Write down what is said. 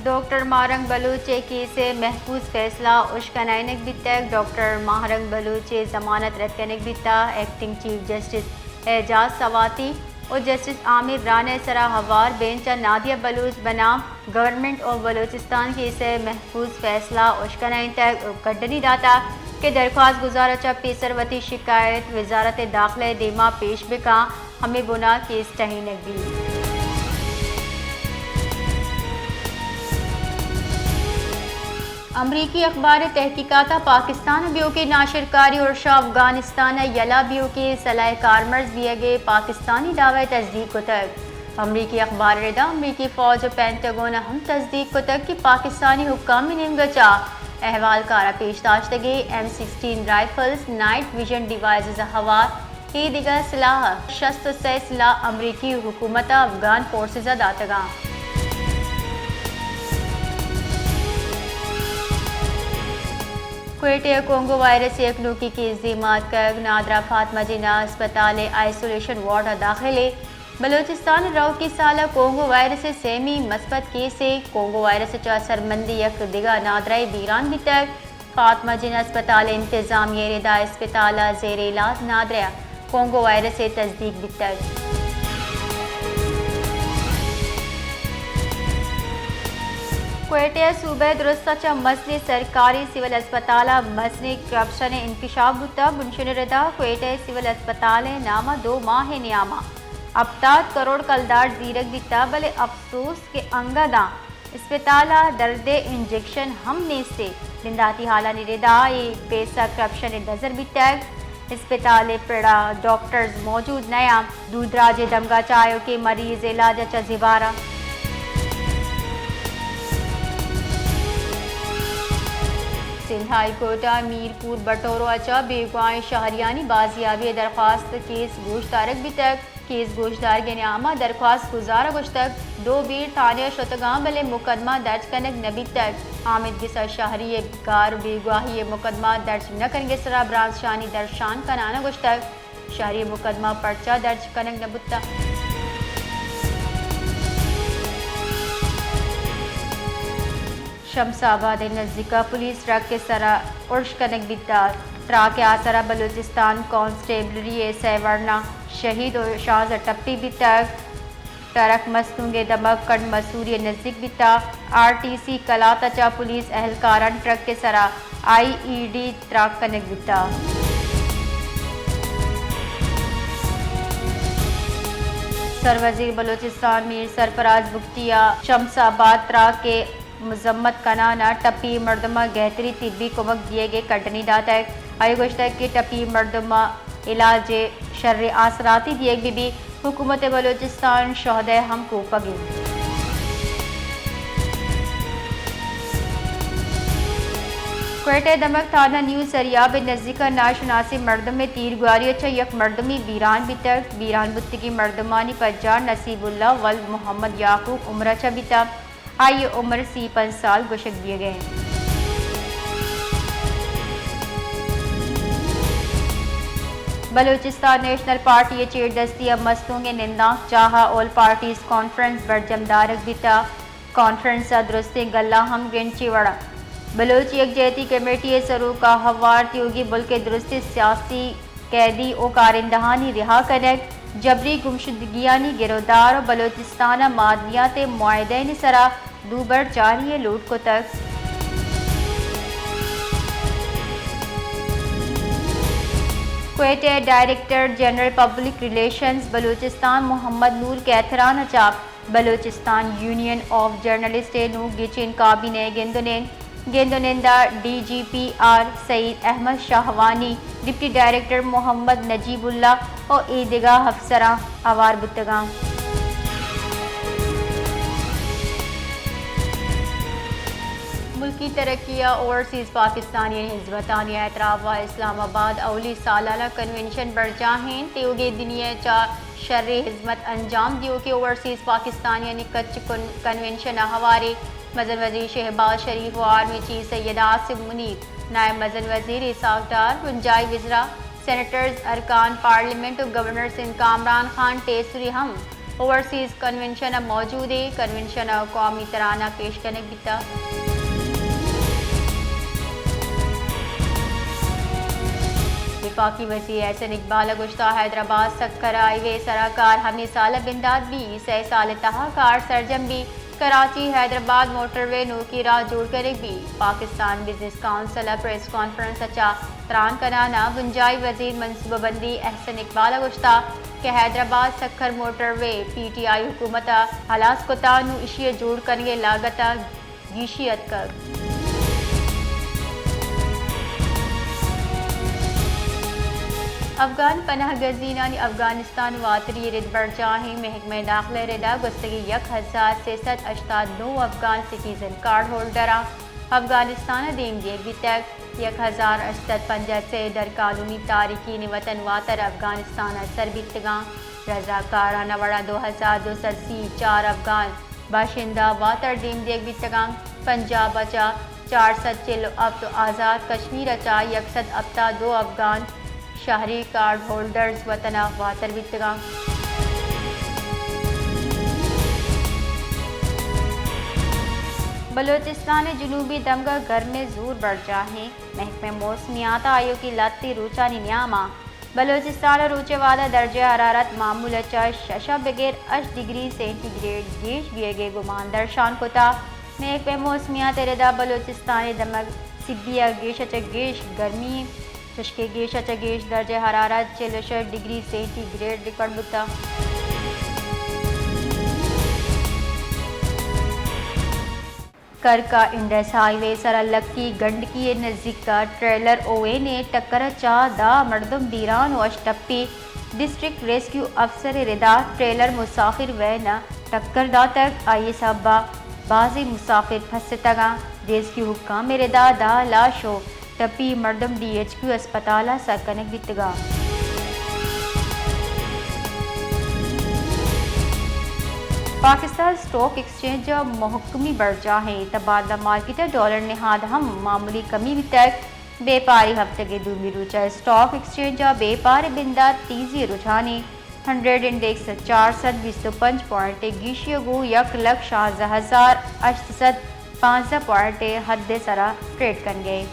doctor ماہرنگ Baloch case محفوظ فیصلہ اشکنائنک بیتا ڈاکٹر ماہرنگ بلوچ ضمانت رد کنک بیتا ایکٹنگ چیف جسٹس اعجاز سواتی اور جسٹس عامر رانا سرا ہوار bench Nadia Baloch بنام government of Balochistan case محفوظ فیصلہ اشکنائن تک گڈنی داتا کہ درخواست گزارا چا پیسر وتی شکایت وزارت داخلہ دیما پیش بکا ہمیں بنا کیس ٹہینک بھی امریکی اخبار تحقیقات پاکستان بیو کے ناشر کاری اور شاہ افغانستان یلا بیو کے صلاح کارمرز بھی گئے پاکستانی دعوی تصدیق کو تک امریکی اخبار ردا امریکی فوج پینٹاگون ہم تصدیق کو تک کہ پاکستانی حکام نمگچا احوال کارا پیش داشتگی M16 rifles night vision devices ہوار ہی دیگر سلاح 63 سلاح امریکی حکومت Afghan forces داتگاں Quetta Congo virus ایک لوکی کیس دیمات کر نادرہ فاطمہ جناح اسپتال آئسولیشن وارڈ داخلے بلوچستان رو کی سالہ کونگو وائرس سیمی مثبت کیس کونگو وائرس چا سرمندی یک دیگا نادرہ بیران بھی تک فاطمہ جناح اسپتال انتظامیہ ردا اسپتال زیر علاج نادرہ کونگو وائرس تصدیق بھی تک کوئٹہ صوبہ درستہ چا مسئلے سرکاری سول اسپتال مسئلے کرپشن انکشاف بتا بنشن ردا کوئٹہ سول اسپتال نامہ 2 ماہ نیامہ 70 کروڑ کلدار زیرک دیتا بلے افسوس کے انگداں اسپتال درد انجیکشن ہم نیستے لنداتی حالہ نردا پیسہ کرپشن نظر بھی تک اسپتال پڑا ڈاکٹرز موجود نیا دودراج دمگا چایو کے مریض علاج چا زبارہ سندھ ہائی کورٹ میرپور بٹورو اچا بیگوائیں شہریانی بازیابی درخواست کیس گوشتارک بھی تک کیس گوشتار کے نامہ درخواست گزارا گوش تک 2 بیر تھانیہ شتگاں بلے مقدمہ درج کنک نبی تک حامد گسا شہری گار بیگواہی مقدمہ درج نہ کنگے سرا براز شانی درشان کنانا گوش تک شہری مقدمہ پرچہ درج کنک نبتا شمس آباد نزدیکا پولیس ٹرک کے سرا عرش کنک بیتا ٹرک آسرا بلوچستان کانسٹیبلری سیورنا شہید و شاز ٹپی بھی تک ٹرک مستونگے دمک کنڈ مسوری نزدیک بیتا RTC کلاتا چا پولیس اہلکاران ٹرک کے سرا IED ٹرک کنک بیتا سروزیر بلوچستان میر سرفراز بختیا شمس آباد ٹرک کے مذمت کنانا ٹپی مردمہ گہتری طبی کمک دیے گئے کٹنی داتا ہے آئی گوشتہ کہ ٹپی مردمہ علاج شر آسراتی دیے گی بھی حکومت بلوچستان شہدہ ہم کو پگی کوئٹہ دمک تھانہ نیو سریاب نزدیکا ناشناسی مردم میں تیر گواری اچھا یک مردمی بیران بھی تک بیران بتگی مردمانی پجار نصیب اللہ ولد محمد یعقوب عمرہ چا بھی تک آئی عمر 53 سال گشک دیے گئے بلوچستان نیشنل پارٹی چیر دستی اب مستوں کے ننداں چاہا آل پارٹیز کانفرنس برجم دارک بیتا کانفرنس درستی گلہ ہم گنچی وڑا بلوچ یکجہتی کمیٹی سرو کا ہوار تیوگی ملک درستی سیاسی قیدی او کارندہانی رہا کنک جبری گمشدگیانی گرودار بلوچستان معدنیات معاہدین سرا دوبر جاری لوٹ کو تک Quetta director general public relations Balochistan Muhammad Noor کیتھران chop Balochistan union of journalist نو گچن کابینہ گیندونندہ DGPR سعید احمد شاہوانی ڈپٹی ڈائریکٹر محمد نجیب اللہ اور ایدگاہ افسراں آوار بتگاں ملکی ترقیہ اوورسیز پاکستانی حزبتانی اعتراف و اسلام آباد اولی سالانہ کنونشن برجاہیں تیوگے دنیا چا شر حزمت انجام دیو کے اوورسیز پاکستانی نکچ کنونشن ہوارے مزن وزیر شہباز شریف و آرمی چیف سید عاصم منیر نائب مزن وزیر اسحاق ڈار پنجائی وزراء سینیٹرز ارکان پارلیمنٹ و گورنر سندھ کامران خان ٹیسری ہم اوورسیز کنونشن موجود ہے کنونشن قومی ترانہ پیش کرنے بیتا وفاقی وزیر احسن اقبال گشتہ حیدرآباد سکھر آئی وے سراکار ہمیں سال بنداد بھی 6 سال تہا کار سرجم بھی کراچی حیدرآباد موٹر وے نو کی راہ جوڑ کرے بھی Pakistan business council press conference اچا تران کنانا گنجائی وزیر منصوبہ بندی احسن اقبال گشتہ کہ Hyderabad Sukkur motor way P T I حکومت ہلاس کتا نو اشیاء جوڑ کرنے لاگت گیشیت کر افغان پناہ گزینان افغانستان واتری رد بڑھ جاہیں محکمہ داخلہ ردا گستگی 1689 افغان سٹیزن کارڈ ہولڈراں افغانستان دیں گے بھی تک 1885 در قانونی تارکین وطن واتر افغانستان سربتگاں رضاکارانہ وڑا 2234 افغان باشندہ واتر دیں دیگ بیتگاں پنجاب اچا 400 اب تو آزاد کشمیر اچا 100 ابتا 2 افغان شہری کارڈ ہولڈرز وطن واتر بیتگاں بلوچستان جنوبی دمگا گرم زور بڑھ جاہیں محکمہ موسمیات آیو کی لاتی روچانی نیاما بلوچستان روچے وعدہ درجہ حرارت معمول اچا 6.8 ڈگری سینٹی گریڈ گیش گیگے گمان درشان کتا محکمہ موسمیات ردا بلوچستان دمگ سبیا گیش اچا گیش گرمی چشکے گیش اچا گیش درجہ حرارت 46 ڈگری سینٹی گریڈ ریکارڈ بتا کرکا انڈس ہائی وے سر لکی گنڈکی نزدیک کا ٹریلر اوے نے ٹکر چا دا مردم دیران و اشٹپی ڈسٹرکٹ ریسکیو افسر ردا ٹریلر مسافر وینا ٹکر دا تک آئیے صاحبہ بازی مسافر پھنستا ریسکیو حکام ردا دا لاشو ٹپی مردم D H Q اسپتالہ سکنک بیتگا Pakistan stock exchange محکمی بڑھ جاہیں تبادلہ مارکیٹ ڈالر نہاد ہم معمولی کمی بھی تک بے پاری ہفتے کے دومی روچہ سٹاک ایکسچینج بے پار بندہ تیزی رجحانی 100 انڈیکس 425 پوائنٹ گیشی گو 1,16,815 پوائنٹ حد سرا ٹریڈ کر گئے